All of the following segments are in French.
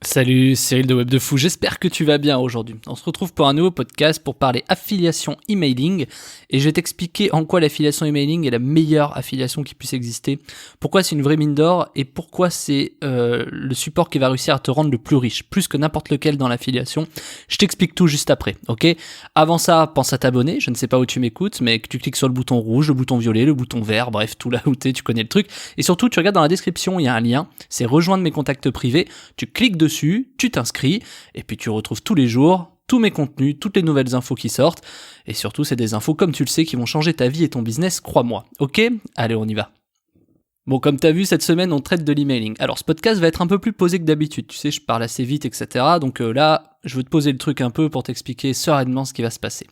Salut Cyril de Web de Fou, j'espère que tu vas bien aujourd'hui. On se retrouve pour un nouveau podcast pour parler affiliation emailing et je vais t'expliquer en quoi l'affiliation emailing est la meilleure affiliation qui puisse exister, pourquoi c'est une vraie mine d'or et pourquoi c'est le support qui va réussir à te rendre le plus riche, plus que n'importe lequel dans l'affiliation. Je t'explique tout juste après, ok? Avant ça, pense à t'abonner, je ne sais pas où tu m'écoutes, mais que tu cliques sur le bouton rouge, le bouton violet, le bouton vert, bref, tout là où t'es, tu connais le truc. Et surtout, tu regardes dans la description, il y a un lien, c'est rejoindre mes contacts privés, tu cliques dessus, tu t'inscris, et puis tu retrouves tous les jours tous mes contenus, toutes les nouvelles infos qui sortent, et surtout c'est des infos comme tu le sais qui vont changer ta vie et ton business, crois-moi. Ok ? Allez, on y va. Bon, comme t'as vu, cette semaine on traite de l'emailing. Alors ce podcast va être un peu plus posé que d'habitude, tu sais, je parle assez vite, etc. Donc là, je veux te poser le truc un peu pour t'expliquer sereinement ce qui va se passer.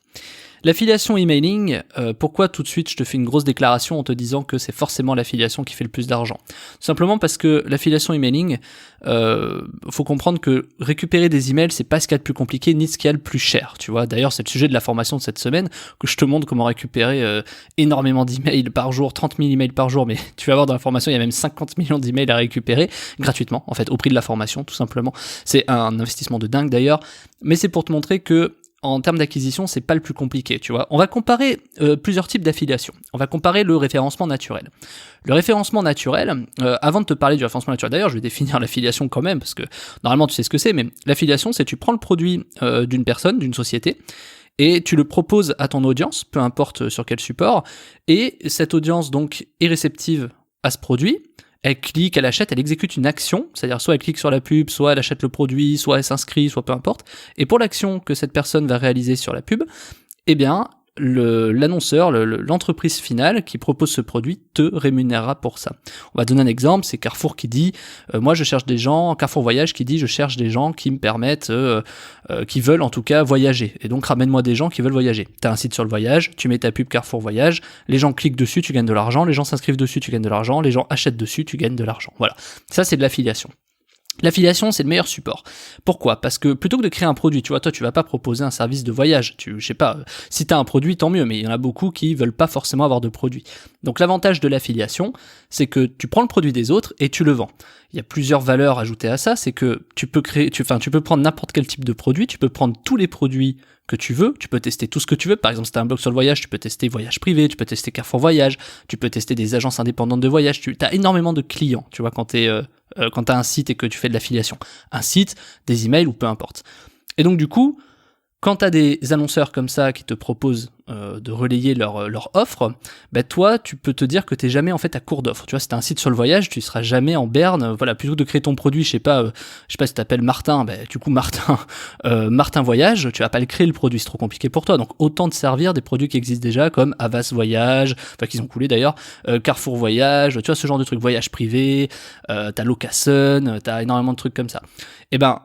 L'affiliation emailing, pourquoi tout de suite je te fais une grosse déclaration en te disant que c'est forcément l'affiliation qui fait le plus d'argent? Tout simplement parce que l'affiliation emailing, faut comprendre que récupérer des emails, c'est pas ce qu'il y a de plus compliqué ni ce qu'il y a le plus cher, tu vois. D'ailleurs, c'est le sujet de la formation de cette semaine, que je te montre comment récupérer énormément d'emails par jour, 30 000 emails par jour, mais tu vas voir dans la formation, il y a même 50 millions d'emails à récupérer, gratuitement, en fait, au prix de la formation, tout simplement. C'est un investissement de dingue d'ailleurs, mais c'est pour te montrer que en termes d'acquisition, c'est pas le plus compliqué, tu vois. On va comparer plusieurs types d'affiliation. On va comparer le référencement naturel. Le référencement naturel, avant de te parler du référencement naturel, d'ailleurs, je vais définir l'affiliation quand même, parce que normalement, tu sais ce que c'est, mais l'affiliation, c'est tu prends le produit d'une personne, d'une société, et tu le proposes à ton audience, peu importe sur quel support, et cette audience, donc, est réceptive à ce produit. Elle clique, elle achète, elle exécute une action, c'est-à-dire soit elle clique sur la pub, soit elle achète le produit, soit elle s'inscrit, soit peu importe. Et pour l'action que cette personne va réaliser sur la pub, eh bien, l'annonceur, l'entreprise finale qui propose ce produit te rémunérera pour ça. On va donner un exemple, c'est Carrefour qui dit moi je cherche des gens, Carrefour Voyage qui dit je cherche des gens qui me permettent, qui veulent en tout cas voyager, et donc ramène-moi des gens qui veulent voyager. T'as un site sur le voyage, tu mets ta pub Carrefour Voyage, les gens cliquent dessus, tu gagnes de l'argent, les gens s'inscrivent dessus, tu gagnes de l'argent, les gens achètent dessus, tu gagnes de l'argent. Voilà, ça c'est de l'affiliation. L'affiliation, c'est le meilleur support. Pourquoi ? Parce que plutôt que de créer un produit, tu vois, toi, tu vas pas proposer un service de voyage. Je sais pas, si tu as un produit, tant mieux, mais il y en a beaucoup qui veulent pas forcément avoir de produit. Donc l'avantage de l'affiliation, c'est que tu prends le produit des autres et tu le vends. Il y a plusieurs valeurs ajoutées à ça, c'est que tu peux prendre n'importe quel type de produit, tu peux prendre tous les produits que tu veux, tu peux tester tout ce que tu veux. Par exemple, si tu as un blog sur le voyage, tu peux tester Voyage Privé, tu peux tester Carrefour Voyage, tu peux tester des agences indépendantes de voyage, tu as énormément de clients, tu vois, quand tu as un site et que tu fais de l'affiliation. Un site, des emails ou peu importe. Et donc du coup, quand tu as des annonceurs comme ça qui te proposent de relayer leur offre, bah toi, tu peux te dire que tu n'es jamais en fait à court d'offres. Tu vois, si tu as un site sur le voyage, tu ne seras jamais en berne. Voilà, plutôt que de créer ton produit, je sais pas si tu t'appelles Martin, bah, du coup Martin Voyage, tu vas pas le créer le produit, c'est trop compliqué pour toi. Donc autant te servir des produits qui existent déjà comme Havas Voyage, enfin qu'ils ont coulé d'ailleurs, Carrefour Voyage, tu vois, ce genre de trucs, Voyage Privé, t'as Locasun, t'as énormément de trucs comme ça. Et ben,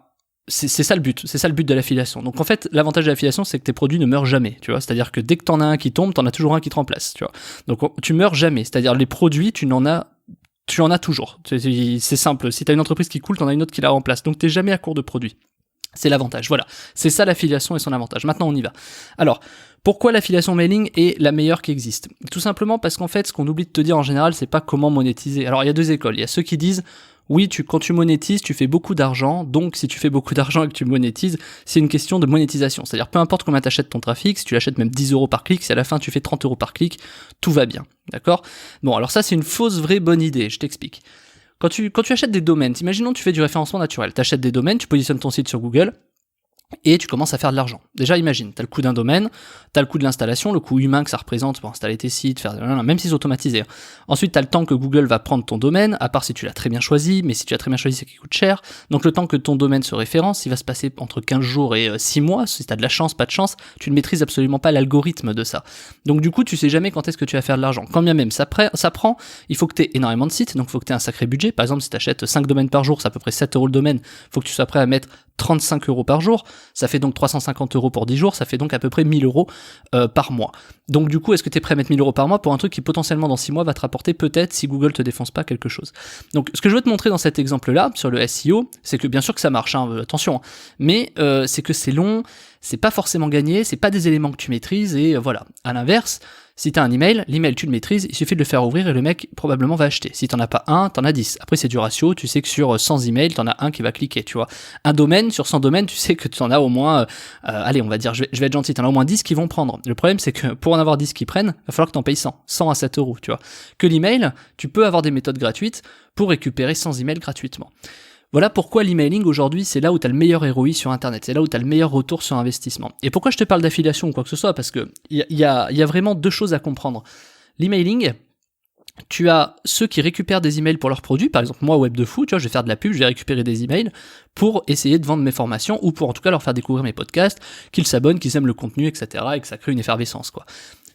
c'est ça le but, c'est ça le but de l'affiliation. Donc en fait, l'avantage de l'affiliation, c'est que tes produits ne meurent jamais, tu vois. C'est-à-dire que dès que t'en as un qui tombe, t'en as toujours un qui te remplace, tu vois. Donc tu meurs jamais. C'est-à-dire les produits, tu en as toujours. C'est simple. Si t'as une entreprise qui coule, t'en as une autre qui la remplace. Donc t'es jamais à court de produits. C'est l'avantage. Voilà. C'est ça l'affiliation et son avantage. Maintenant, on y va. Alors, pourquoi l'affiliation mailing est la meilleure qui existe ? Tout simplement parce qu'en fait, ce qu'on oublie de te dire en général, c'est pas comment monétiser. Alors, il y a deux écoles. Il y a ceux qui disent oui, quand tu monétises, tu fais beaucoup d'argent, donc si tu fais beaucoup d'argent et que tu monétises, c'est une question de monétisation. C'est-à-dire, peu importe combien tu achètes ton trafic, si tu l'achètes même 10 € par clic, si à la fin tu fais 30 € par clic, tout va bien. D'accord ? Bon, alors ça, c'est une fausse vraie bonne idée, je t'explique. Quand tu achètes des domaines, imaginons que tu fais du référencement naturel, tu achètes des domaines, tu positionnes ton site sur Google, et tu commences à faire de l'argent. Déjà, imagine, tu as le coût d'un domaine, tu as le coût de l'installation, le coût humain que ça représente pour installer tes sites, même si c'est automatisé. Ensuite, tu as le temps que Google va prendre ton domaine, à part si tu l'as très bien choisi, mais si tu l'as très bien choisi, c'est qu'il coûte cher. Donc le temps que ton domaine se référence, il va se passer entre 15 jours et 6 mois, si tu as de la chance, pas de chance, tu ne maîtrises absolument pas l'algorithme de ça. Donc du coup, tu sais jamais quand est-ce que tu vas faire de l'argent. Quand bien même ça prend, il faut que tu aies énormément de sites, donc il faut que tu aies un sacré budget. Par exemple, si tu achètes 5 domaines par jour, c'est à peu près 7 € le domaine, il faut que tu sois prêt à mettre 35 € par jour, ça fait donc 350 € pour 10 jours, ça fait donc à peu près 1000 € par mois. Donc du coup, est-ce que tu es prêt à mettre 1000 € par mois pour un truc qui potentiellement dans 6 mois va te rapporter peut-être, si Google te défonce pas, quelque chose. Donc ce que je veux te montrer dans cet exemple-là, sur le SEO, c'est que bien sûr que ça marche, attention, mais c'est que c'est long, c'est pas forcément gagné, c'est pas des éléments que tu maîtrises, et voilà. À l'inverse, Si t'as un email, l'email tu le maîtrises, il suffit de le faire ouvrir et le mec probablement va acheter. Si t'en as pas un, t'en as 10. Après c'est du ratio, tu sais que sur 100 emails, t'en as un qui va cliquer, tu vois. Un domaine, sur 100 domaines, tu sais que t'en as au moins, allez on va dire, je vais être gentil, t'en as au moins 10 qui vont prendre. Le problème c'est que pour en avoir 10 qui prennent, il va falloir que t'en payes 100 à 7 euros, tu vois. Que l'email, tu peux avoir des méthodes gratuites pour récupérer 100 emails gratuitement. Voilà pourquoi l'emailing aujourd'hui, c'est là où tu as le meilleur ROI sur Internet, c'est là où tu as le meilleur retour sur investissement. Et pourquoi je te parle d'affiliation ou quoi que ce soit, parce que il y a vraiment deux choses à comprendre. L'emailing, tu as ceux qui récupèrent des emails pour leurs produits, par exemple moi Web de Fou, tu vois, je vais faire de la pub, je vais récupérer des emails pour essayer de vendre mes formations ou pour en tout cas leur faire découvrir mes podcasts, qu'ils s'abonnent, qu'ils aiment le contenu, etc. et que ça crée une effervescence, quoi.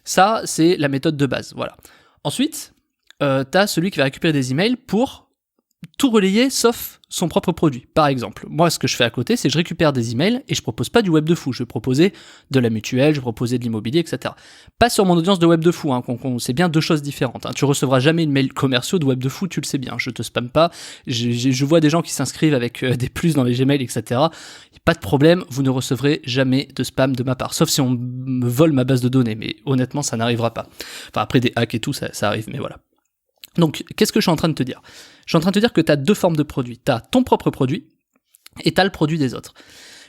Ça, c'est la méthode de base, voilà. Ensuite, t'as celui qui va récupérer des emails pour tout relayer sauf son propre produit. Par exemple, moi ce que je fais à côté, c'est que je récupère des emails et je propose pas du web de fou, je vais proposer de la mutuelle, je vais proposer de l'immobilier, etc. Pas sur mon audience de web de fou, hein, c'est bien deux choses différentes. Hein. Tu recevras jamais de mails commerciaux de web de fou, tu le sais bien, je te spamme pas, je vois des gens qui s'inscrivent avec des plus dans les Gmail, etc. Pas de problème, vous ne recevrez jamais de spam de ma part, sauf si on me vole ma base de données, mais honnêtement ça n'arrivera pas. Enfin après des hacks et tout, ça arrive, mais voilà. Donc, qu'est-ce que je suis en train de te dire ? Je suis en train de te dire que tu as deux formes de produits. Tu as ton propre produit et tu as le produit des autres.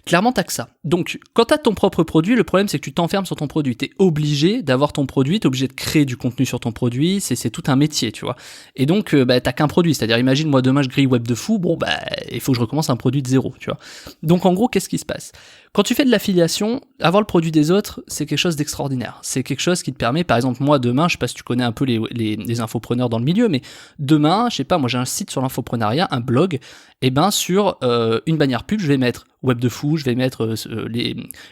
Clairement, t'as que ça. Donc, quand t'as ton propre produit, le problème c'est que tu t'enfermes sur ton produit. T'es obligé d'avoir ton produit, t'es obligé de créer du contenu sur ton produit, c'est tout un métier, tu vois. Et donc, t'as qu'un produit. C'est-à-dire, imagine, moi demain je grille web de fou, il faut que je recommence un produit de zéro, tu vois. Donc, en gros, qu'est-ce qui se passe ? Quand tu fais de l'affiliation, avoir le produit des autres, c'est quelque chose d'extraordinaire. C'est quelque chose qui te permet, par exemple, moi demain, je sais pas si tu connais un peu les infopreneurs dans le milieu, mais demain, je sais pas, moi j'ai un site sur l'infoprenariat, un blog, et sur une bannière pub, je vais mettre web de fou, je vais mettre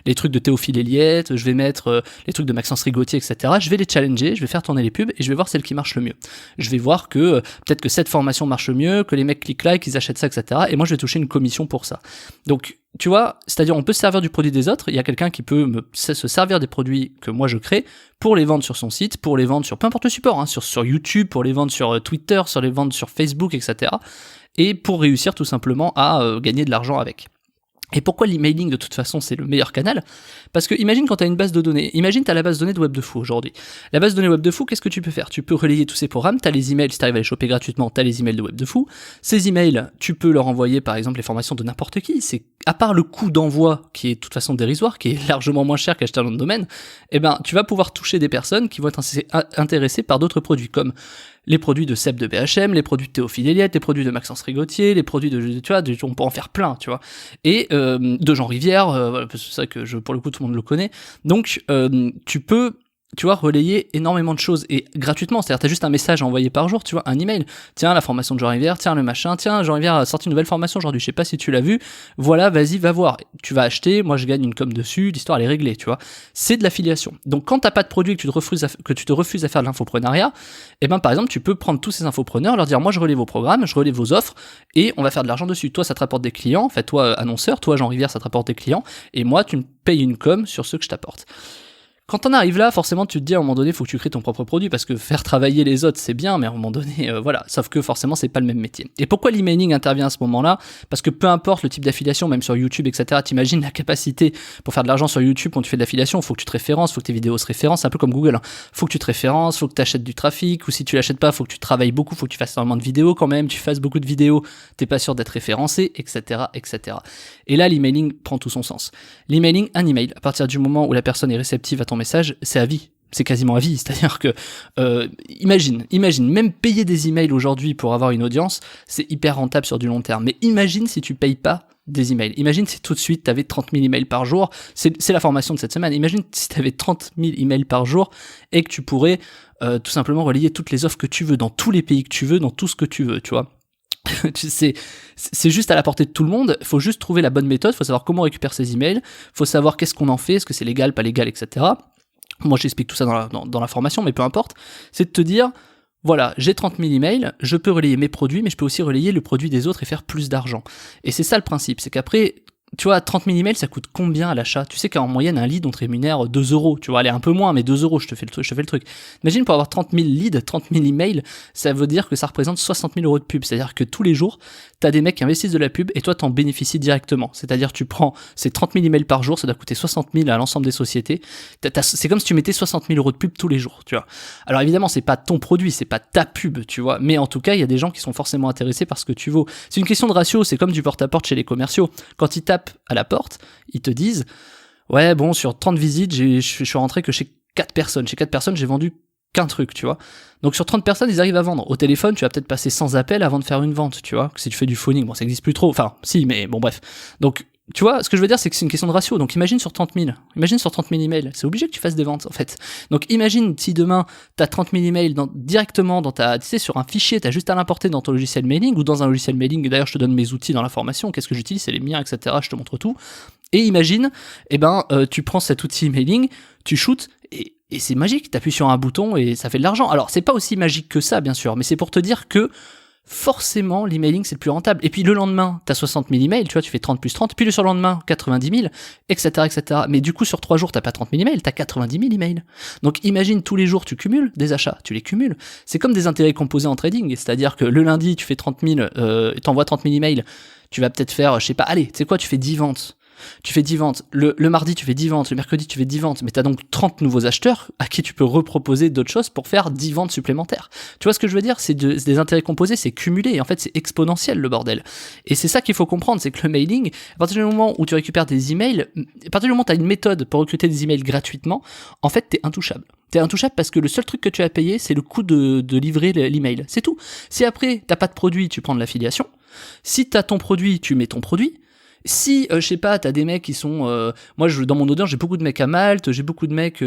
les trucs de Théophile Héliette, je vais mettre les trucs de Maxence Rigotier, etc. Je vais les challenger, je vais faire tourner les pubs et je vais voir celle qui marche le mieux. Je vais voir que peut-être que cette formation marche mieux, que les mecs cliquent like, ils achètent ça, etc. Et moi je vais toucher une commission pour ça. Donc tu vois, c'est-à-dire on peut se servir du produit des autres, il y a quelqu'un qui peut se servir des produits que moi je crée pour les vendre sur son site, pour les vendre sur peu importe le support, hein, sur YouTube, pour les vendre sur Twitter, sur les vendre sur Facebook, etc. Et pour réussir tout simplement à gagner de l'argent avec. Et pourquoi l'emailing de toute façon c'est le meilleur canal ? Parce que imagine quand tu as une base de données, imagine tu as la base de données de Web de Fou aujourd'hui. La base de données Web de Fou, qu'est-ce que tu peux faire ? Tu peux relayer tous ces programmes, tu as les emails, si tu arrives à les choper gratuitement, tu as les emails de Web de Fou. Ces emails, tu peux leur envoyer par exemple les formations de n'importe qui, c'est à part le coût d'envoi qui est de toute façon dérisoire, qui est largement moins cher qu'acheter un nom de domaine, tu vas pouvoir toucher des personnes qui vont être intéressées par d'autres produits comme les produits de Seb de BHM, les produits de Théophile Héliette, les produits de Maxence Rigotier, les produits on peut en faire plein, tu vois. Et de Jean Rivière, c'est ça que pour le coup tout le monde le connaît. Donc tu peux, tu vois, relayer énormément de choses et gratuitement, c'est-à-dire t'as juste un message à envoyer par jour, tu vois, un email, tiens la formation de Jean Rivière, tiens le machin, tiens Jean Rivière a sorti une nouvelle formation aujourd'hui, je sais pas si tu l'as vu, voilà, vas-y va voir, tu vas acheter, moi je gagne une com dessus, l'histoire elle est réglée, tu vois, c'est de l'affiliation. Donc quand t'as pas de produit que tu te refuses à faire de l'infoprenariat, par exemple tu peux prendre tous ces infopreneurs, leur dire moi je relaie vos programmes, je relaie vos offres et on va faire de l'argent dessus, toi ça te rapporte des clients, en fait toi annonceur, toi Jean Rivière ça te rapporte des clients et moi tu me payes une com sur ceux que je t'apporte. Quand on arrive là, forcément, tu te dis à un moment donné, il faut que tu crées ton propre produit, parce que faire travailler les autres, c'est bien, mais à un moment donné, voilà. Sauf que forcément, c'est pas le même métier. Et pourquoi l'emailing intervient à ce moment-là ? Parce que peu importe le type d'affiliation, même sur YouTube, etc., t'imagines la capacité pour faire de l'argent sur YouTube quand tu fais de l'affiliation, il faut que tu te références, il faut que tes vidéos se référencent, c'est un peu comme Google. Hein. Faut que tu te références, faut que tu achètes du trafic, ou si tu l'achètes pas, faut que tu travailles beaucoup, faut que tu fasses énormément de vidéos quand même, tu fasses beaucoup de vidéos, t'es pas sûr d'être référencé, etc., etc. Et là, l'emailing prend tout son sens. L'emailing, un email, à partir du moment où la personne est réceptive à ton message, c'est à vie. C'est quasiment à vie, c'est-à-dire que imagine, même payer des emails aujourd'hui pour avoir une audience, c'est hyper rentable sur du long terme. Mais imagine si tu payes pas des emails. Imagine si tout de suite tu avais 30 000 emails par jour, c'est la formation de cette semaine. Imagine si tu avais 30 000 emails par jour et que tu pourrais tout simplement relayer toutes les offres que tu veux dans tous les pays que tu veux, dans tout ce que tu veux, tu vois. C'est juste à la portée de tout le monde, il faut juste trouver la bonne méthode, il faut savoir comment on récupère ces emails, il faut savoir qu'est-ce qu'on en fait, est-ce que c'est légal, pas légal, etc. Moi j'explique tout ça dans la formation, mais peu importe, c'est de te dire, voilà, j'ai 30 000 emails, je peux relayer mes produits, mais je peux aussi relayer le produit des autres et faire plus d'argent. Et c'est ça le principe, c'est qu'après, tu vois, 30 000 emails, ça coûte combien à l'achat? Tu sais qu'en moyenne, un lead, on te rémunère 2 euros. Tu vois, allez, un peu moins, mais 2 euros, je te fais le truc. Imagine, pour avoir 30 000 leads, 30 000 emails, ça veut dire que ça représente 60 000 euros de pub. C'est-à-dire que tous les jours, t'as des mecs qui investissent de la pub et toi, t'en bénéficies directement. C'est-à-dire, tu prends ces 30 000 emails par jour, ça doit coûter 60 000 à l'ensemble des sociétés. C'est comme si tu mettais 60 000 euros de pub tous les jours, tu vois. Alors évidemment, c'est pas ton produit, c'est pas ta pub, tu vois. Mais en tout cas, il y a des gens qui sont forcément intéressés par ce que tu vaux. C'est une question de ratio, c'est comme du porte-à-porte chez les commerciaux. Quand ils tapent à la porte, ils te disent ouais bon, sur 30 visites je suis rentré que chez 4 personnes, j'ai vendu qu'un truc, tu vois. Donc sur 30 personnes ils arrivent à vendre. Au téléphone tu vas peut-être passer 100 appels avant de faire une vente, tu vois. Si tu fais du phoning, bon ça existe plus trop, enfin si, mais bon bref. Donc tu vois, ce que je veux dire, c'est que c'est une question de ratio. Donc imagine sur 30 000 emails, c'est obligé que tu fasses des ventes, en fait. Donc imagine si demain, t'as 30 000 emails directement dans ta, tu sais, sur un fichier, t'as juste à l'importer dans ton logiciel mailing ou dans un logiciel mailing. D'ailleurs, je te donne mes outils dans la formation, qu'est-ce que j'utilise, c'est les miens, etc. Je te montre tout. Et imagine, tu prends cet outil mailing, tu shootes, et c'est magique, t'appuies sur un bouton et ça fait de l'argent. Alors, c'est pas aussi magique que ça, bien sûr, mais c'est pour te dire que forcément, l'emailing, c'est le plus rentable. Et puis le lendemain, t'as 60 000 emails, tu vois, tu fais 30 plus 30, puis le surlendemain, 90 000, etc., etc. Mais du coup, sur 3 jours, t'as pas 30 000 emails, t'as 90 000 emails. Donc imagine, tous les jours, tu cumules des achats, tu les cumules. C'est comme des intérêts composés en trading, c'est-à-dire que le lundi, tu fais 30 000, t'envoies 30 000 emails, tu vas peut-être faire, je sais pas, allez, tu sais quoi, tu fais 10 ventes. Tu fais 10 ventes, le mardi tu fais 10 ventes, le mercredi tu fais 10 ventes, mais t'as donc 30 nouveaux acheteurs à qui tu peux reproposer d'autres choses pour faire 10 ventes supplémentaires. Tu vois ce que je veux dire? C'est des intérêts composés, c'est cumulé, et en fait c'est exponentiel le bordel. Et c'est ça qu'il faut comprendre, c'est que le mailing, à partir du moment où tu récupères des emails, à partir du moment où tu as une méthode pour recruter des emails gratuitement, en fait t'es intouchable. T'es intouchable parce que le seul truc que tu as payé, c'est le coût de livrer l'email. C'est tout. Si après t'as pas de produit, tu prends de l'affiliation. Si t'as ton produit, tu mets ton produit. Si, je sais pas, t'as des mecs qui sont... moi, dans mon audience, j'ai beaucoup de mecs à Malte, j'ai beaucoup de mecs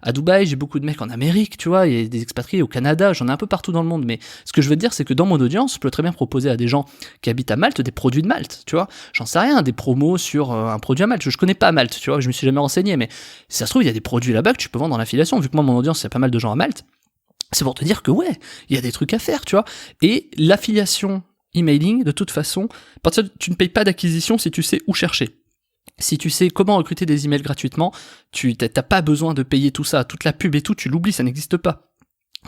à Dubaï, j'ai beaucoup de mecs en Amérique, tu vois, il y a des expatriés au Canada, j'en ai un peu partout dans le monde, mais ce que je veux te dire, c'est que dans mon audience, je peux très bien proposer à des gens qui habitent à Malte des produits de Malte, tu vois. J'en sais rien, des promos sur un produit à Malte. Je connais pas Malte, tu vois, je me suis jamais renseigné, mais si ça se trouve, il y a des produits là-bas que tu peux vendre dans l'affiliation, vu que moi, mon audience, il y a pas mal de gens à Malte. C'est pour te dire que ouais, il y a des trucs à faire, tu vois. Et l'affiliation emailing, de toute façon, tu ne payes pas d'acquisition si tu sais où chercher. Si tu sais comment recruter des emails gratuitement, tu t'as pas besoin de payer tout ça, toute la pub et tout, tu l'oublies, ça n'existe pas.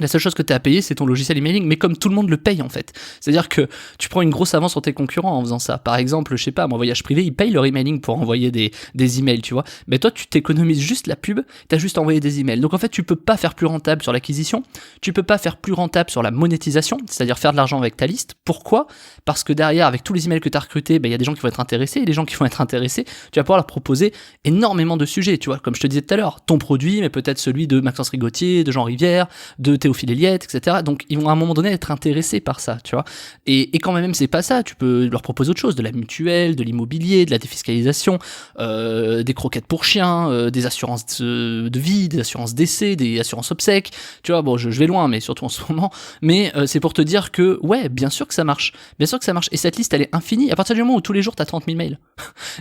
La seule chose que tu as à payer, c'est ton logiciel emailing, mais comme tout le monde le paye en fait. C'est-à-dire que tu prends une grosse avance sur tes concurrents en faisant ça. Par exemple, je sais pas, moi, Voyage Privé, ils payent leur emailing pour envoyer des emails, tu vois. Mais toi, tu t'économises juste la pub, t'as juste envoyé des emails. Donc en fait, tu peux pas faire plus rentable sur l'acquisition, tu peux pas faire plus rentable sur la monétisation, c'est-à-dire faire de l'argent avec ta liste. Pourquoi? Parce que derrière, avec tous les emails que tu as recrutés, il y a des gens qui vont être intéressés, et les gens qui vont être intéressés, tu vas pouvoir leur proposer énormément de sujets, tu vois. Comme je te disais tout à l'heure, ton produit, mais peut-être celui de Maxence Rigotier, de Jean Rivière, de Théophile Héliette, etc. Donc ils vont à un moment donné être intéressés par ça, tu vois. Et quand même c'est pas ça, tu peux leur proposer autre chose, de la mutuelle, de l'immobilier, de la défiscalisation, des croquettes pour chiens, des assurances de vie, des assurances décès, des assurances obsèques, tu vois. Bon, je vais loin, mais surtout en ce moment. Mais c'est pour te dire que ouais, bien sûr que ça marche, bien sûr que ça marche. Et cette liste elle est infinie. À partir du moment où tous les jours t'as 30 000 mails,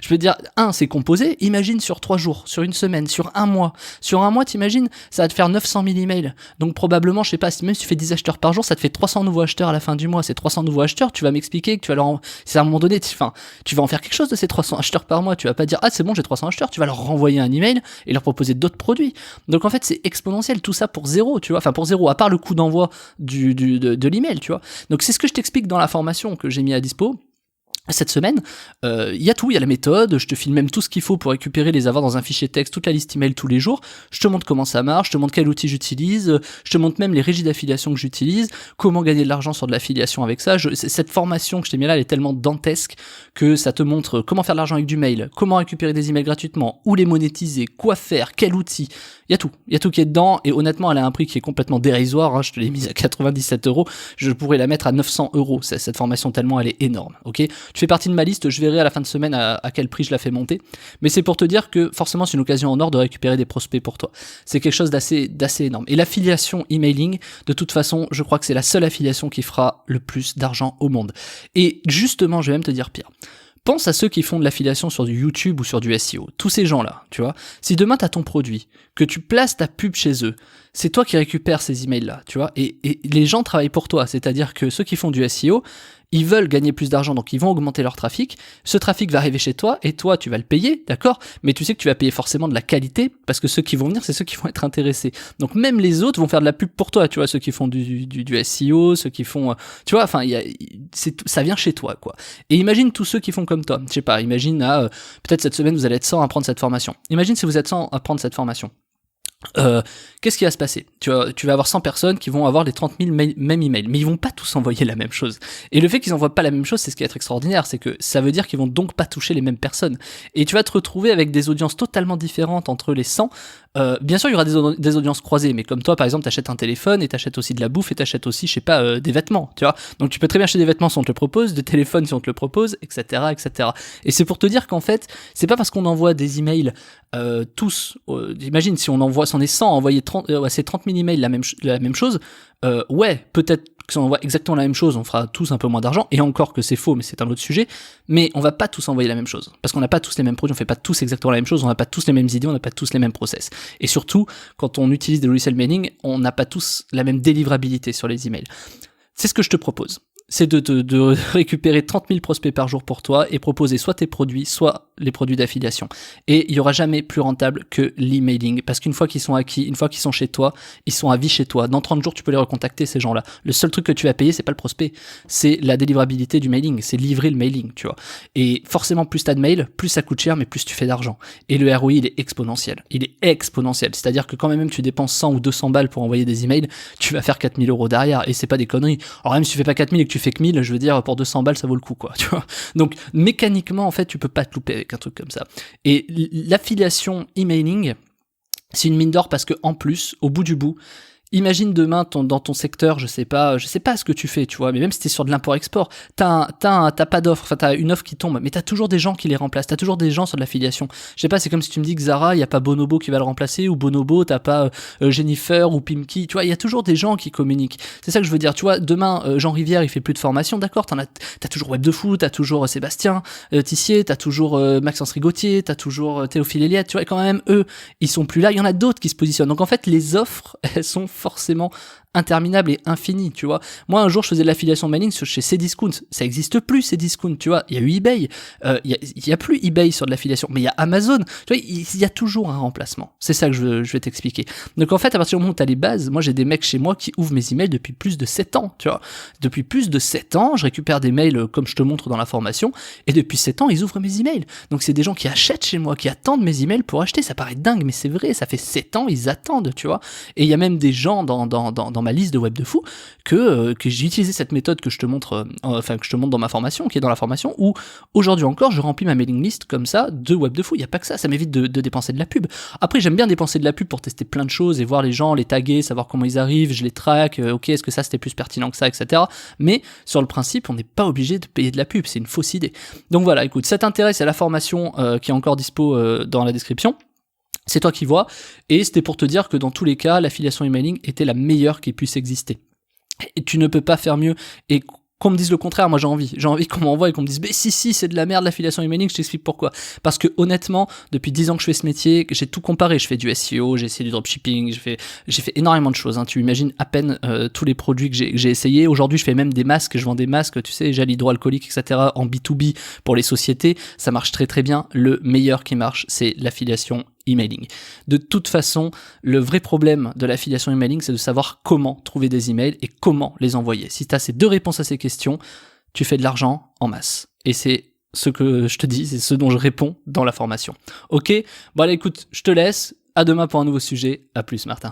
je veux dire, c'est composé. Imagine sur 3 jours, sur une semaine, sur un mois. Sur un mois, t'imagines, ça va te faire 900 000 emails. Donc probablement, je sais pas, même si tu fais 10 acheteurs par jour, ça te fait 300 nouveaux acheteurs à la fin du mois. Ces 300 nouveaux acheteurs, tu vas m'expliquer que tu vas c'est à un moment donné, tu vas en faire quelque chose de ces 300 acheteurs par mois. Tu vas pas dire, c'est bon, j'ai 300 acheteurs. Tu vas leur renvoyer un email et leur proposer d'autres produits. Donc en fait, c'est exponentiel, tout ça pour zéro, tu vois. Enfin, pour zéro, à part le coût d'envoi de l'email, tu vois. Donc c'est ce que je t'explique dans la formation que j'ai mis à dispo. Cette semaine, il y a tout, il y a la méthode, je te file même tout ce qu'il faut pour récupérer les avoirs dans un fichier texte, toute la liste email tous les jours, je te montre comment ça marche, je te montre quel outil j'utilise, je te montre même les régies d'affiliation que j'utilise, comment gagner de l'argent sur de l'affiliation avec ça. Cette formation que je t'ai mis là, elle est tellement dantesque que ça te montre comment faire de l'argent avec du mail, comment récupérer des emails gratuitement, où les monétiser, quoi faire, quel outil, il y a tout qui est dedans, et honnêtement elle a un prix qui est complètement dérisoire, hein. Je te l'ai mise à 97 €, je pourrais la mettre à 900 €, cette formation tellement elle est énorme, ok. Tu fais partie de ma liste, je verrai à la fin de semaine à quel prix je la fais monter. Mais c'est pour te dire que forcément c'est une occasion en or de récupérer des prospects pour toi. C'est quelque chose d'assez énorme. Et l'affiliation emailing, de toute façon, je crois que c'est la seule affiliation qui fera le plus d'argent au monde. Et justement, je vais même te dire pire. Pense à ceux qui font de l'affiliation sur du YouTube ou sur du SEO. Tous ces gens-là, tu vois. Si demain tu as ton produit, que tu places ta pub chez eux, c'est toi qui récupères ces emails-là, tu vois. Et les gens travaillent pour toi. C'est-à-dire que ceux qui font du SEO, ils veulent gagner plus d'argent, donc ils vont augmenter leur trafic. Ce trafic va arriver chez toi, et toi, tu vas le payer, d'accord? Mais tu sais que tu vas payer forcément de la qualité, parce que ceux qui vont venir, c'est ceux qui vont être intéressés. Donc même les autres vont faire de la pub pour toi, tu vois, ceux qui font du SEO, ceux qui font, tu vois, enfin, ça vient chez toi, quoi. Et imagine tous ceux qui font comme toi. Je sais pas, imagine, peut-être cette semaine, vous allez être 100 à prendre cette formation. Imagine si vous êtes 100 à prendre cette formation. Qu'est-ce qui va se passer? Tu vas avoir 100 personnes qui vont avoir les 30 000 mêmes emails, mais ils vont pas tous envoyer la même chose. Et le fait qu'ils envoient pas la même chose, c'est ce qui va être extraordinaire, c'est que ça veut dire qu'ils vont donc pas toucher les mêmes personnes. Et tu vas te retrouver avec des audiences totalement différentes entre les 100. Bien sûr, il y aura des audiences croisées, mais comme toi, par exemple, t'achètes un téléphone et t'achètes aussi de la bouffe et t'achètes aussi, je sais pas, des vêtements, tu vois. Donc tu peux très bien acheter des vêtements si on te le propose, des téléphones si on te le propose, etc., etc. Et c'est pour te dire qu'en fait, c'est pas parce qu'on envoie des emails tous, imagine si on est 100 à envoyer ces 30 000 emails la même chose, ouais, peut-être que si on envoie exactement la même chose, on fera tous un peu moins d'argent, et encore que c'est faux, mais c'est un autre sujet, mais on va pas tous envoyer la même chose, parce qu'on n'a pas tous les mêmes produits, on fait pas tous exactement la même chose, on n'a pas tous les mêmes idées, on n'a pas tous les mêmes process. Et surtout, quand on utilise des logiciels mailing, on n'a pas tous la même délivrabilité sur les emails. C'est ce que je te propose. C'est de récupérer 30 000 prospects par jour pour toi et proposer soit tes produits, soit les produits d'affiliation. Et il y aura jamais plus rentable que l'emailing, parce qu'une fois qu'ils sont acquis, une fois qu'ils sont chez toi, ils sont à vie chez toi. Dans 30 jours, tu peux les recontacter, ces gens-là. Le seul truc que tu vas payer, c'est pas le prospect, c'est la délivrabilité du mailing, c'est livrer le mailing, tu vois. Et forcément, plus t'as de mails, plus ça coûte cher, mais plus tu fais d'argent. Et le ROI, il est exponentiel. Il est exponentiel. C'est-à-dire que quand même tu dépenses 100 ou 200 balles pour envoyer des emails, tu vas faire 4 000 € derrière, et c'est pas des conneries. Alors même si tu fais pas 4 000 et que tu fais que 1000, je veux dire, pour 200 balles, ça vaut le coup, quoi, tu vois. Donc, mécaniquement, en fait, tu peux pas te louper avec un truc comme ça. Et l'affiliation emailing, c'est une mine d'or parce que, en plus, au bout du bout, imagine demain dans ton secteur, je sais pas ce que tu fais, tu vois, mais même si t'es sur de l'import-export, t'as pas d'offre, enfin t'as une offre qui tombe, mais t'as toujours des gens qui les remplacent, t'as toujours des gens sur de l'affiliation. Je sais pas, c'est comme si tu me dis que Zara, y a pas Bonobo qui va le remplacer, ou Bonobo, t'as pas Jennifer ou Pimki, tu vois, il y a toujours des gens qui communiquent. C'est ça que je veux dire, tu vois, demain, Jean Rivière, il fait plus de formation, d'accord, t'as toujours Web de Fou, t'as toujours Sébastien Tissier, t'as toujours Maxence Rigotier, t'as toujours Théophile Eliette, tu vois, et quand même, eux, ils sont plus là, il y en a d'autres qui se positionnent. Donc en fait, les offres, elles sont forcément interminable et infini, tu vois. Moi, un jour, je faisais de l'affiliation mailing chez Cdiscount. Ça existe plus, Cdiscount, tu vois. Il y a eu eBay. Il y a plus eBay sur de l'affiliation, mais il y a Amazon. Tu vois, il y a toujours un remplacement. C'est ça que je vais t'expliquer. Donc, en fait, à partir du moment où tu as les bases, moi, j'ai des mecs chez moi qui ouvrent mes emails depuis plus de 7 ans, tu vois. Depuis plus de 7 ans, je récupère des mails comme je te montre dans la formation, et depuis 7 ans, ils ouvrent mes emails. Donc, c'est des gens qui achètent chez moi, qui attendent mes emails pour acheter. Ça paraît dingue, mais c'est vrai, ça fait 7 ans, ils attendent, tu vois. Et il y a même des gens dans ma liste de Web de Fou que j'ai utilisé cette méthode que je te montre dans ma formation, qui est dans la formation, où aujourd'hui encore je remplis ma mailing list comme ça de Web de Fou. Il n'y a pas que ça m'évite de dépenser de la pub. Après, j'aime bien dépenser de la pub pour tester plein de choses et voir les gens, les taguer, savoir comment ils arrivent, je les track, ok, est-ce que ça c'était plus pertinent que ça, etc. Mais sur le principe, on n'est pas obligé de payer de la pub, c'est une fausse idée. Donc voilà, écoute, ça t'intéresse, c'est la formation qui est encore dispo dans la description. C'est toi qui vois, et c'était pour te dire que dans tous les cas, l'affiliation emailing était la meilleure qui puisse exister. Et tu ne peux pas faire mieux, et qu'on me dise le contraire, moi j'ai envie qu'on m'envoie et qu'on me dise mais si c'est de la merde l'affiliation emailing, je t'explique pourquoi. Parce que honnêtement, depuis 10 ans que je fais ce métier, j'ai tout comparé, je fais du SEO, j'ai essayé du dropshipping, j'ai fait énormément de choses, hein. Tu imagines à peine tous les produits que j'ai essayé. Aujourd'hui, je fais même des masques, je vends des masques, tu sais, gel hydroalcoolique, etc. en B2B pour les sociétés, ça marche très très bien. Le meilleur qui marche, c'est l'affiliation emailing. De toute façon, le vrai problème de l'affiliation emailing, c'est de savoir comment trouver des emails et comment les envoyer. Si tu as ces deux réponses à ces questions, tu fais de l'argent en masse. Et c'est ce que je te dis, c'est ce dont je réponds dans la formation. Ok ? Bon allez, écoute, je te laisse. À demain pour un nouveau sujet. À plus, Martin.